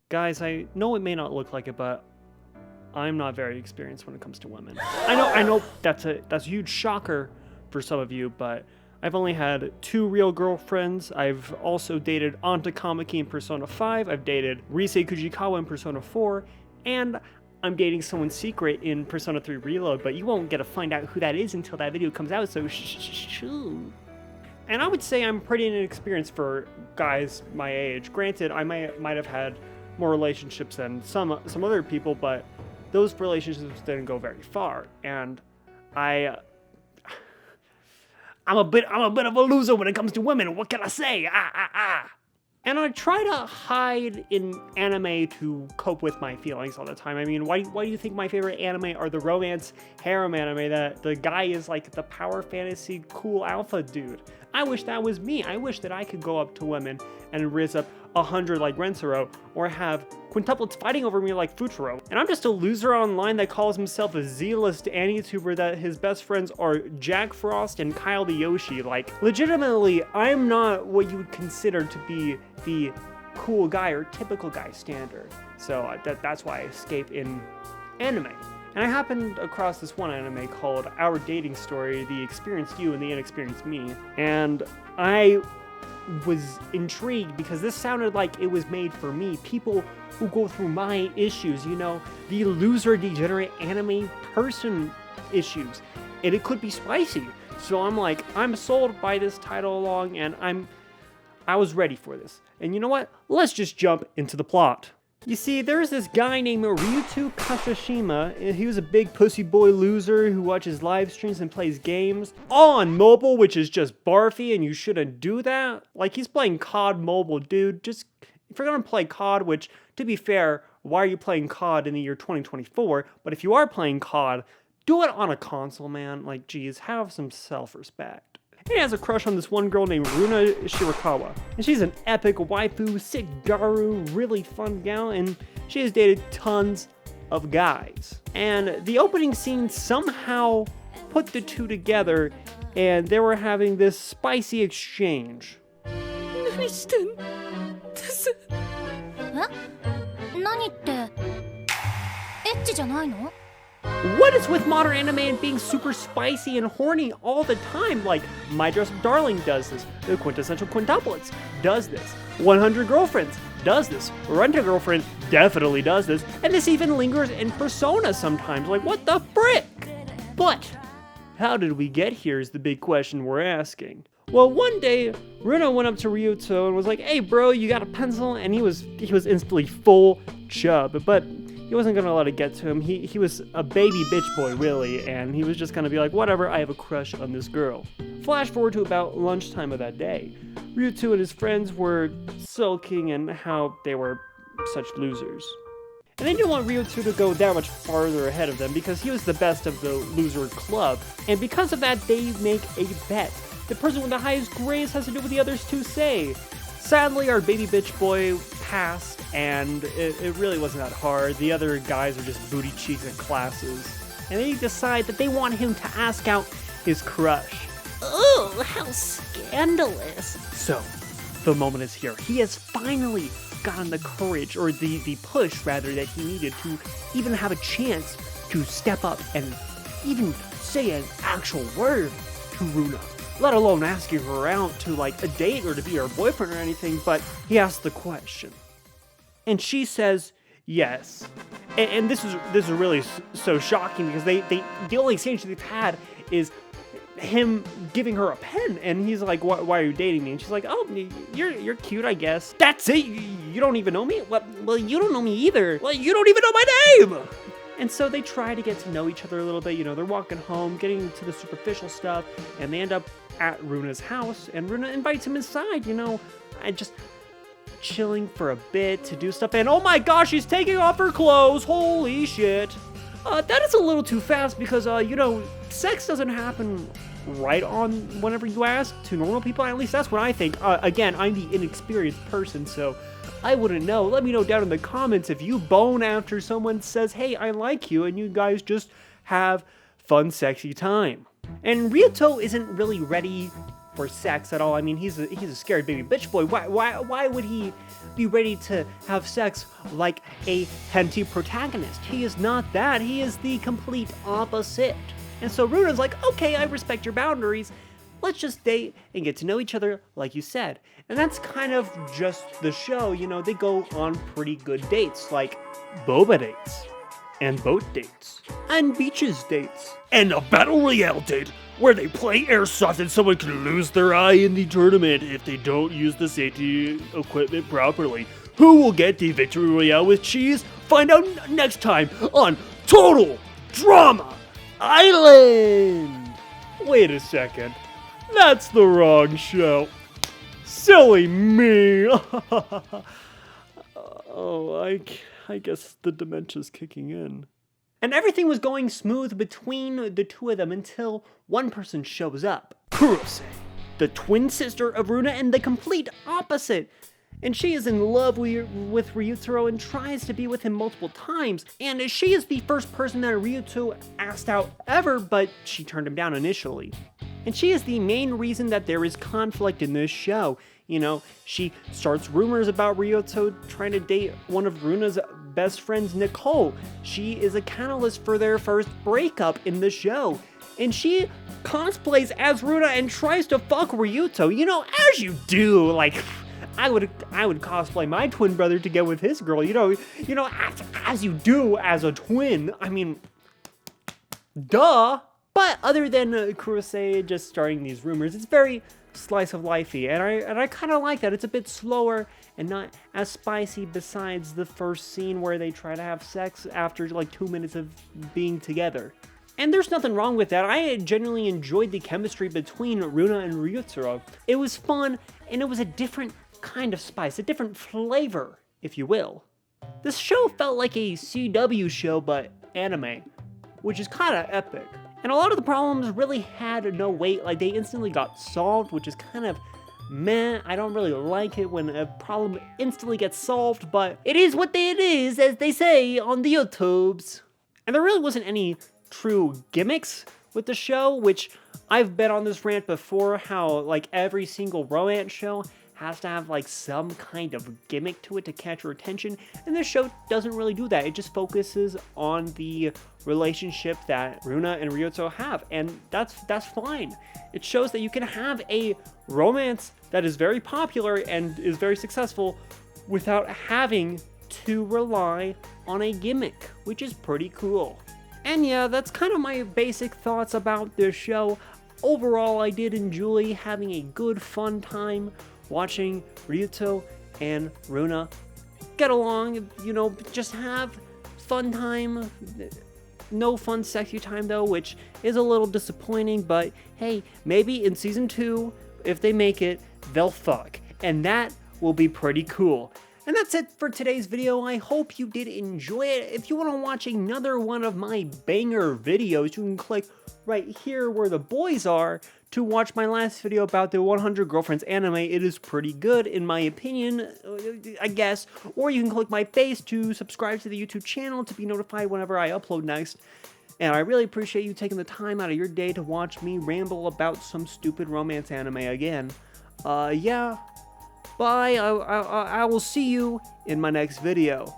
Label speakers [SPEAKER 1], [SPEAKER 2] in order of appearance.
[SPEAKER 1] Guys, I know it may not look like it, but I'm not very experienced when it comes to women. I know that's a huge shocker for some of you, but I've only had 2 real girlfriends. I've also dated Anta Kamaki in Persona 5. I've dated Rise Kujikawa in Persona 4, and I'm dating someone secret in Persona 3 Reload, but you won't get to find out who that is until that video comes out, so shoo. And I would say I'm pretty inexperienced for guys my age. Granted, I might have had more relationships than some other people, but those relationships didn't go very far. And I'm a bit of a loser when it comes to women. What can I say? And I try to hide in anime to cope with my feelings all the time. I mean, why do you think my favorite anime are the romance harem anime that the guy is like the power fantasy cool alpha dude? I wish that was me. I wish that I could go up to women and raise up 100 like Rensuro, or have quintuplets fighting over me like Futuro. And I'm just a loser online that calls himself a Z-list anti-tuber that his best friends are Jack Frost and Kyle the Yoshi. Like, legitimately, I'm not what you would consider to be the cool guy or typical guy standard. So that's why I escape in anime. And I happened across this one anime called Our Dating Story, The Experienced You and the Inexperienced Me. And I was intrigued because this sounded like it was made for me. People who go through my issues, you know, the loser degenerate anime person issues. And it could be spicy. So I'm like, I'm sold by this title along, and I was ready for this. And you know what? Let's just jump into the plot. You see, there's this guy named Ryuto Kashishima, and he was a big pussy boy loser who watches live streams and plays games on mobile, which is just barfy, and you shouldn't do that. Like, he's playing COD mobile, dude. Just, if you're gonna play COD, which, to be fair, why are you playing COD in the year 2024? But if you are playing COD, do it on a console, man. Like, geez, have some self-respect. He has a crush on this one girl named Runa Shirakawa. And she's an epic waifu, sick garu, really fun gal, and she has dated tons of guys. And the opening scene somehow put the two together, and they were having this spicy exchange.
[SPEAKER 2] 何してんです何ってエッチじゃないの
[SPEAKER 1] What is with modern anime and being super spicy and horny all the time? Like, My Dress Up Darling does this, the Quintessential Quintuplets does this, 100 Girlfriends does this, Rent-A-Girlfriend definitely does this, and this even lingers in Persona sometimes. Like, what the frick? But how did we get here is the big question we're asking. Well, one day, Runa went up to Ryuto and was like, "Hey bro, you got a pencil?" And he was instantly full chub, but he wasn't gonna let it get to him. He was a baby bitch boy, really, and he was just gonna be like, whatever, I have a crush on this girl. Flash forward to about lunchtime of that day. Ryuto and his friends were sulking and how they were such losers. And they didn't want Ryuto to go that much farther ahead of them because he was the best of the loser club. And because of that, they make a bet. The person with the highest grades has to do what the others two say. Sadly, our baby bitch boy passed, and it really wasn't that hard. The other guys are just booty cheeks at classes. And they decide that they want him to ask out his crush.
[SPEAKER 2] Oh, how scandalous.
[SPEAKER 1] So, the moment is here. He has finally gotten the courage, or the push, rather, that he needed to even have a chance to step up and even say an actual word to Runa. Let alone asking her out to like a date or to be her boyfriend or anything, but he asked the question. And she says yes. And this is really so shocking because the only exchange they've had is him giving her a pen, and he's like, why are you dating me? And she's like, oh, you're cute, I guess. That's it? You don't even know me? Well, you don't know me either. Well, you don't even know my name! And so they try to get to know each other a little bit. You know, they're walking home, getting into the superficial stuff, and they end up at Runa's house, and Runa invites him inside, you know, and just chilling for a bit to do stuff, and oh my gosh, she's taking off her clothes, holy shit. That is a little too fast because, you know, sex doesn't happen right on whenever you ask to normal people, at least that's what I think. Again, I'm the inexperienced person, so I wouldn't know. Let me know down in the comments if you bone after someone says, hey, I like you, and you guys just have fun, sexy time. And Ryuto isn't really ready for sex at all. I mean, he's a scared baby bitch boy. Why would he be ready to have sex like a hentai protagonist? He is not that. He is the complete opposite. And so Runa's like, okay, I respect your boundaries. Let's just date and get to know each other, like you said. And that's kind of just the show. You know, they go on pretty good dates, like boba dates, and boat dates, and beaches dates,
[SPEAKER 3] and a battle royale date where they play airsoft and someone can lose their eye in the tournament if they don't use the safety equipment properly. Who will get the victory royale with cheese? Find out next time on Total Drama Island!
[SPEAKER 1] Wait a second. That's the wrong show. Silly me.
[SPEAKER 3] Oh, I guess the dementia's kicking in.
[SPEAKER 1] And everything was going smooth between the two of them until one person shows up.
[SPEAKER 3] Kurose,
[SPEAKER 1] the twin sister of Runa and the complete opposite. And she is in love with Ryutaro and tries to be with him multiple times. And she is the first person that Ryutaro asked out ever, but she turned him down initially. And she is the main reason that there is conflict in this show. You know, she starts rumors about Ryutaro trying to date one of Runa's best friends, Nicole. She is a catalyst for their first breakup in the show. And she cosplays as Runa and tries to fuck Ryutaro, you know, as you do. Like, I would cosplay my twin brother to get with his girl, you know, as you do as a twin. I mean, duh. But other than Kurose just starting these rumors, it's very slice of lifey, and I kind of like that. It's a bit slower and not as spicy. Besides the first scene where they try to have sex after like 2 minutes of being together, and there's nothing wrong with that. I genuinely enjoyed the chemistry between Runa and Ryutaro. It was fun, and it was a different kind of spice, a different flavor, if you will. This show felt like a CW show, but anime, which is kind of epic. And a lot of the problems really had no weight, like they instantly got solved, which is kind of meh. I don't really like it when a problem instantly gets solved, but it is what it is, as they say on the YouTubes. And there really wasn't any true gimmicks with the show, which I've been on this rant before, how like every single romance show has to have like some kind of gimmick to it to catch your attention, and this show doesn't really do that. It just focuses on the relationship that Runa and Ryutaro have, and that's fine. It shows that you can have a romance that is very popular and is very successful without having to rely on a gimmick, which is pretty cool. And yeah, that's kind of my basic thoughts about this show. Overall, I did enjoy having a good fun time watching Ryutaro and Runa get along, you know, just have fun time. No fun sexy time though, which is a little disappointing, but hey, maybe in season 2, if they make it, they'll fuck, and that will be pretty cool. And that's it for today's video. I hope you did enjoy it. If you want to watch another one of my banger videos, you can click right here where the boys are to watch my last video about the 100 Girlfriends anime. It is pretty good, in my opinion, I guess. Or you can click my face to subscribe to the YouTube channel to be notified whenever I upload next. And I really appreciate you taking the time out of your day to watch me ramble about some stupid romance anime again. Yeah. Bye. I will see you in my next video.